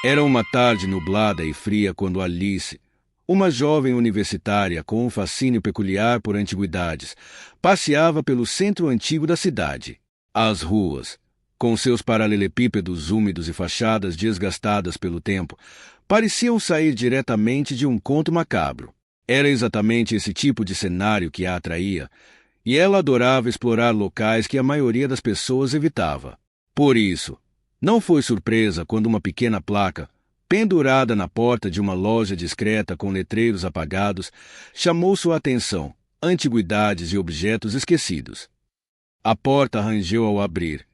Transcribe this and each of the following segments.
Era uma tarde nublada e fria quando Alice, uma jovem universitária com um fascínio peculiar por antiguidades, passeava pelo centro antigo da cidade. As ruas, com seus paralelepípedos úmidos e fachadas desgastadas pelo tempo, pareciam sair diretamente de um conto macabro. Era exatamente esse tipo de cenário que a atraía, e ela adorava explorar locais que a maioria das pessoas evitava. Por isso, não foi surpresa quando uma pequena placa, pendurada na porta de uma loja discreta com letreiros apagados, chamou sua atenção: antiguidades e objetos esquecidos. A porta rangeu ao abrir,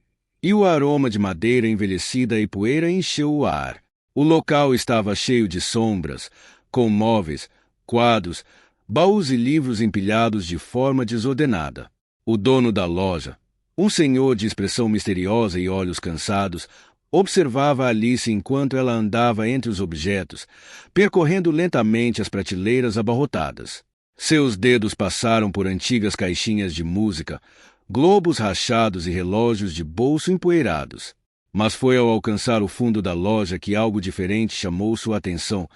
e o aroma de madeira envelhecida e poeira encheu o ar. O local estava cheio de sombras, com móveis, quadros, baús e livros empilhados de forma desordenada. O dono da loja, um senhor de expressão misteriosa e olhos cansados, observava Alice enquanto ela andava entre os objetos, percorrendo lentamente as prateleiras abarrotadas. Seus dedos passaram por antigas caixinhas de música, globos rachados e relógios de bolso empoeirados. Mas foi ao alcançar o fundo da loja que algo diferente chamou sua atenção: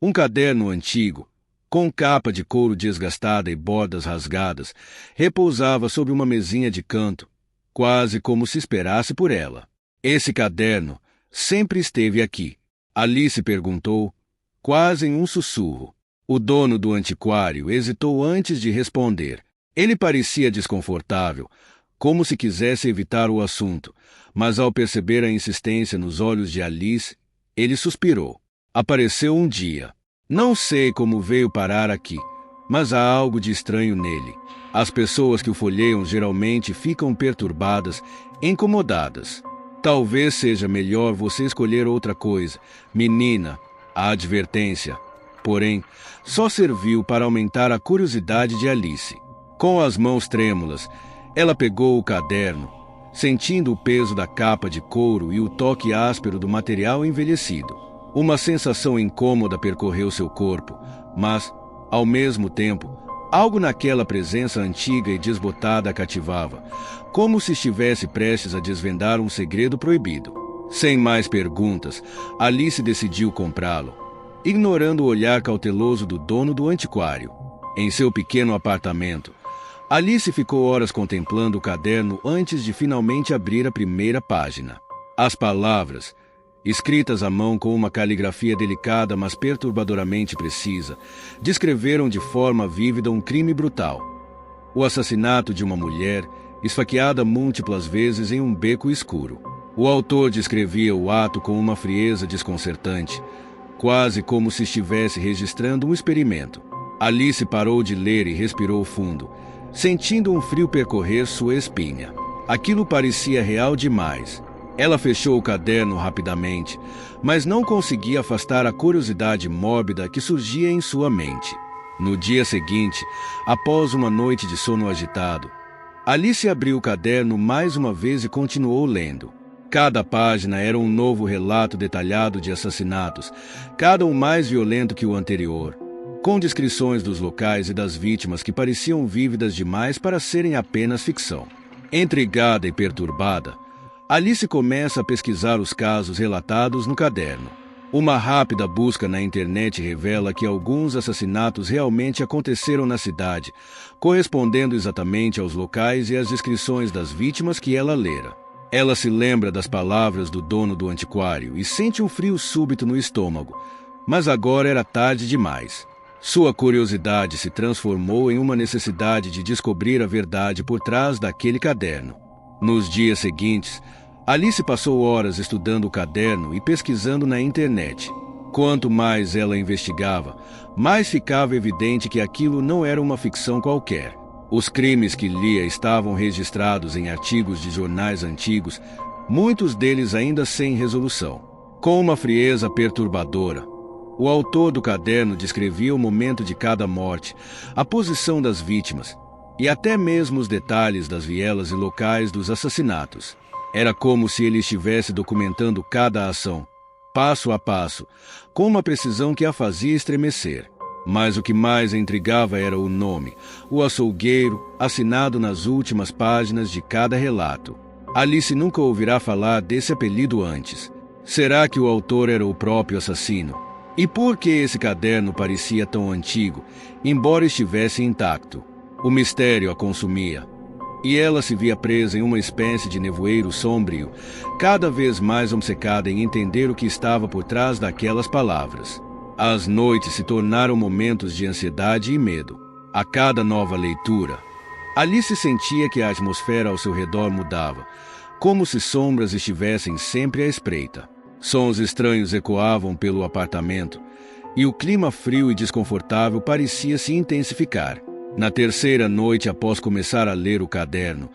um caderno antigo, com capa de couro desgastada e bordas rasgadas, repousava sobre uma mesinha de canto, quase como se esperasse por ela. Esse caderno sempre esteve aqui, Alice perguntou, quase em um sussurro. O dono do antiquário hesitou antes de responder. Ele parecia desconfortável, como se quisesse evitar o assunto, mas ao perceber a insistência nos olhos de Alice, ele suspirou. Apareceu um dia. Não sei como veio parar aqui, mas há algo de estranho nele. As pessoas que o folheiam geralmente ficam perturbadas, incomodadas. Talvez seja melhor você escolher outra coisa, menina, a advertência. Porém, só serviu para aumentar a curiosidade de Alice. Com as mãos trêmulas, ela pegou o caderno, sentindo o peso da capa de couro e o toque áspero do material envelhecido. Uma sensação incômoda percorreu seu corpo, mas, ao mesmo tempo, algo naquela presença antiga e desbotada a cativava, como se estivesse prestes a desvendar um segredo proibido. Sem mais perguntas, Alice decidiu comprá-lo, ignorando o olhar cauteloso do dono do antiquário. Em seu pequeno apartamento, Alice ficou horas contemplando o caderno antes de finalmente abrir a primeira página. As palavras, escritas à mão com uma caligrafia delicada mas perturbadoramente precisa, descreveram de forma vívida um crime brutal. O assassinato de uma mulher, esfaqueada múltiplas vezes em um beco escuro. O autor descrevia o ato com uma frieza desconcertante, quase como se estivesse registrando um experimento. Alice parou de ler e respirou fundo, sentindo um frio percorrer sua espinha. Aquilo parecia real demais. Ela fechou o caderno rapidamente, mas não conseguia afastar a curiosidade mórbida que surgia em sua mente. No dia seguinte, após uma noite de sono agitado, Alice abriu o caderno mais uma vez e continuou lendo. Cada página era um novo relato detalhado de assassinatos, cada um mais violento que o anterior, com descrições dos locais e das vítimas que pareciam vívidas demais para serem apenas ficção. Intrigada e perturbada, Alice começa a pesquisar os casos relatados no caderno. Uma rápida busca na internet revela que alguns assassinatos realmente aconteceram na cidade, correspondendo exatamente aos locais e às descrições das vítimas que ela lera. Ela se lembra das palavras do dono do antiquário e sente um frio súbito no estômago, mas agora era tarde demais. Sua curiosidade se transformou em uma necessidade de descobrir a verdade por trás daquele caderno. Nos dias seguintes, Alice passou horas estudando o caderno e pesquisando na internet. Quanto mais ela investigava, mais ficava evidente que aquilo não era uma ficção qualquer. Os crimes que lia estavam registrados em artigos de jornais antigos, muitos deles ainda sem resolução. Com uma frieza perturbadora, o autor do caderno descrevia o momento de cada morte, a posição das vítimas e até mesmo os detalhes das vielas e locais dos assassinatos. Era como se ele estivesse documentando cada ação, passo a passo, com uma precisão que a fazia estremecer. Mas o que mais a intrigava era o nome, o açougueiro, assinado nas últimas páginas de cada relato. Alice nunca ouvirá falar desse apelido antes. Será que o autor era o próprio assassino? E por que esse caderno parecia tão antigo, embora estivesse intacto? O mistério a consumia. E ela se via presa em uma espécie de nevoeiro sombrio, cada vez mais obcecada em entender o que estava por trás daquelas palavras. As noites se tornaram momentos de ansiedade e medo. A cada nova leitura, Alice sentia que a atmosfera ao seu redor mudava, como se sombras estivessem sempre à espreita. Sons estranhos ecoavam pelo apartamento, e o clima frio e desconfortável parecia se intensificar. Na terceira noite após começar a ler o caderno,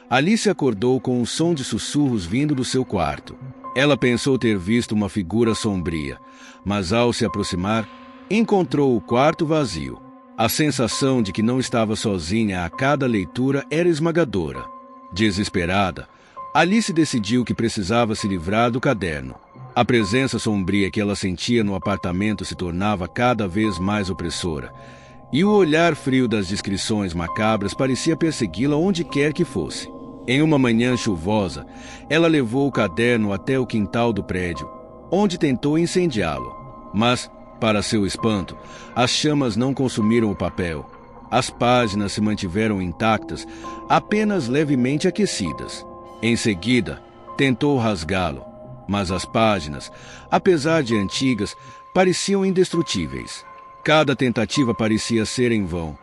Alice acordou com um som de sussurros vindo do seu quarto. Ela pensou ter visto uma figura sombria, mas ao se aproximar, encontrou o quarto vazio. A sensação de que não estava sozinha a cada leitura era esmagadora. Desesperada, Alice decidiu que precisava se livrar do caderno. A presença sombria que ela sentia no apartamento se tornava cada vez mais opressora, e o olhar frio das descrições macabras parecia persegui-la onde quer que fosse. Em uma manhã chuvosa, ela levou o caderno até o quintal do prédio, onde tentou incendiá-lo. Mas, para seu espanto, as chamas não consumiram o papel. As páginas se mantiveram intactas, apenas levemente aquecidas. Em seguida, tentou rasgá-lo, mas as páginas, apesar de antigas, pareciam indestrutíveis. Cada tentativa parecia ser em vão,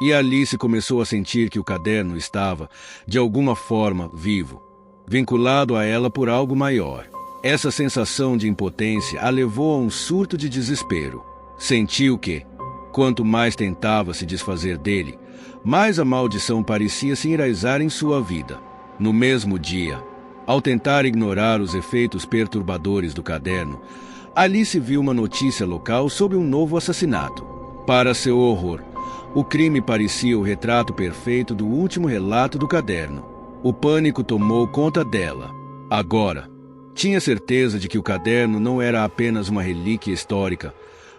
e Alice começou a sentir que o caderno estava, de alguma forma, vivo, vinculado a ela por algo maior. Essa sensação de impotência a levou a um surto de desespero. Sentiu que, quanto mais tentava se desfazer dele, mais a maldição parecia se enraizar em sua vida. No mesmo dia, ao tentar ignorar os efeitos perturbadores do caderno, Alice viu uma notícia local sobre um novo assassinato. Para seu horror, o crime parecia o retrato perfeito do último relato do caderno. O pânico tomou conta dela. Agora, tinha certeza de que o caderno não era apenas uma relíquia histórica,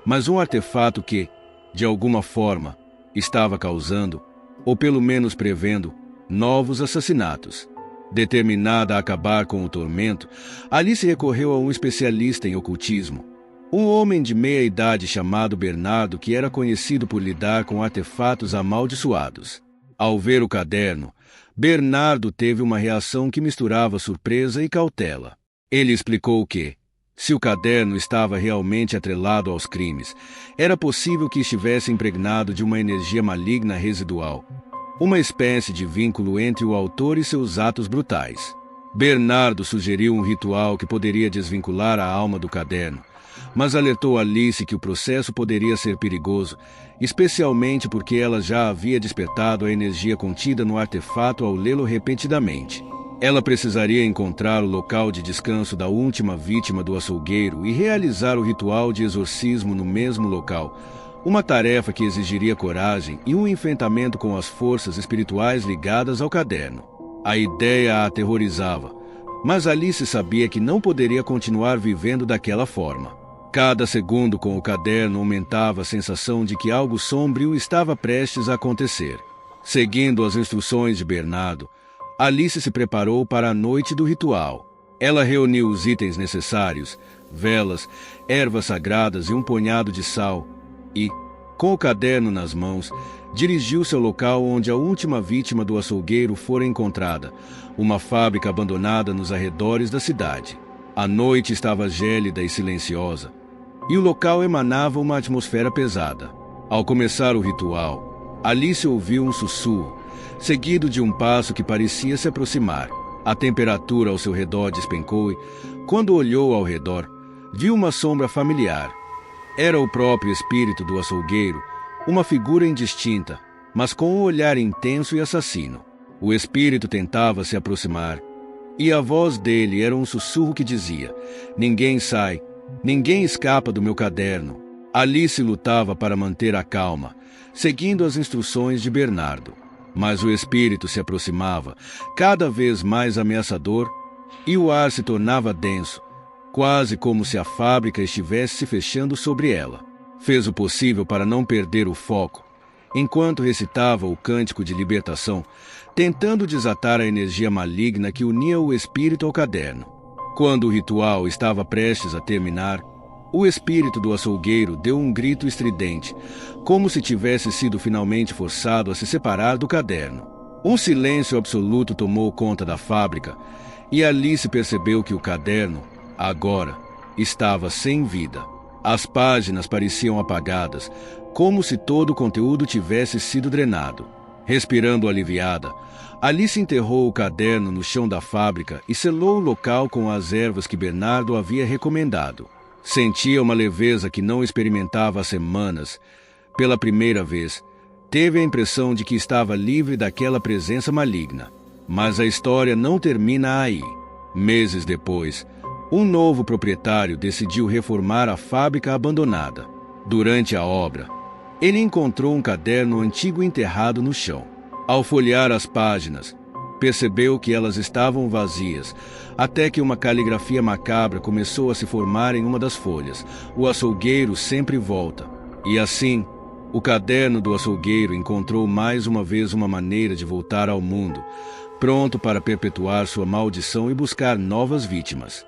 mas um artefato que, de alguma forma, estava causando, ou pelo menos prevendo, novos assassinatos. Determinada a acabar com o tormento, Alice recorreu a um especialista em ocultismo. Um homem de meia-idade chamado Bernardo, que era conhecido por lidar com artefatos amaldiçoados. Ao ver o caderno, Bernardo teve uma reação que misturava surpresa e cautela. Ele explicou que, se o caderno estava realmente atrelado aos crimes, era possível que estivesse impregnado de uma energia maligna residual, uma espécie de vínculo entre o autor e seus atos brutais. Bernardo sugeriu um ritual que poderia desvincular a alma do caderno, mas alertou Alice que o processo poderia ser perigoso, especialmente porque ela já havia despertado a energia contida no artefato ao lê-lo repetidamente. Ela precisaria encontrar o local de descanso da última vítima do açougueiro e realizar o ritual de exorcismo no mesmo local, uma tarefa que exigiria coragem e um enfrentamento com as forças espirituais ligadas ao caderno. A ideia a aterrorizava, mas Alice sabia que não poderia continuar vivendo daquela forma. Cada segundo com o caderno aumentava a sensação de que algo sombrio estava prestes a acontecer. Seguindo as instruções de Bernardo, Alice se preparou para a noite do ritual. Ela reuniu os itens necessários, velas, ervas sagradas e um punhado de sal, e, com o caderno nas mãos, dirigiu-se ao local onde a última vítima do açougueiro fora encontrada, uma fábrica abandonada nos arredores da cidade. A noite estava gélida e silenciosa, e o local emanava uma atmosfera pesada. Ao começar o ritual, Alice ouviu um sussurro, seguido de um passo que parecia se aproximar. A temperatura ao seu redor despencou e, quando olhou ao redor, viu uma sombra familiar. Era o próprio espírito do açougueiro, uma figura indistinta, mas com um olhar intenso e assassino. O espírito tentava se aproximar, e a voz dele era um sussurro que dizia: "Ninguém sai, ninguém escapa do meu caderno." Alice lutava para manter a calma, seguindo as instruções de Bernardo. Mas o espírito se aproximava, cada vez mais ameaçador, e o ar se tornava denso, quase como se a fábrica estivesse se fechando sobre ela. Fez o possível para não perder o foco, enquanto recitava o cântico de libertação, tentando desatar a energia maligna que unia o espírito ao caderno. Quando o ritual estava prestes a terminar, o espírito do açougueiro deu um grito estridente, como se tivesse sido finalmente forçado a se separar do caderno. Um silêncio absoluto tomou conta da fábrica e Alice percebeu que o caderno, agora, estava sem vida. As páginas pareciam apagadas, como se todo o conteúdo tivesse sido drenado. Respirando aliviada, Alice enterrou o caderno no chão da fábrica e selou o local com as ervas que Bernardo havia recomendado. Sentia uma leveza que não experimentava há semanas. Pela primeira vez, teve a impressão de que estava livre daquela presença maligna. Mas a história não termina aí. Meses depois, um novo proprietário decidiu reformar a fábrica abandonada. Durante a obra, ele encontrou um caderno antigo enterrado no chão. Ao folhear as páginas, percebeu que elas estavam vazias, até que uma caligrafia macabra começou a se formar em uma das folhas. O açougueiro sempre volta. E assim, o caderno do açougueiro encontrou mais uma vez uma maneira de voltar ao mundo, pronto para perpetuar sua maldição e buscar novas vítimas.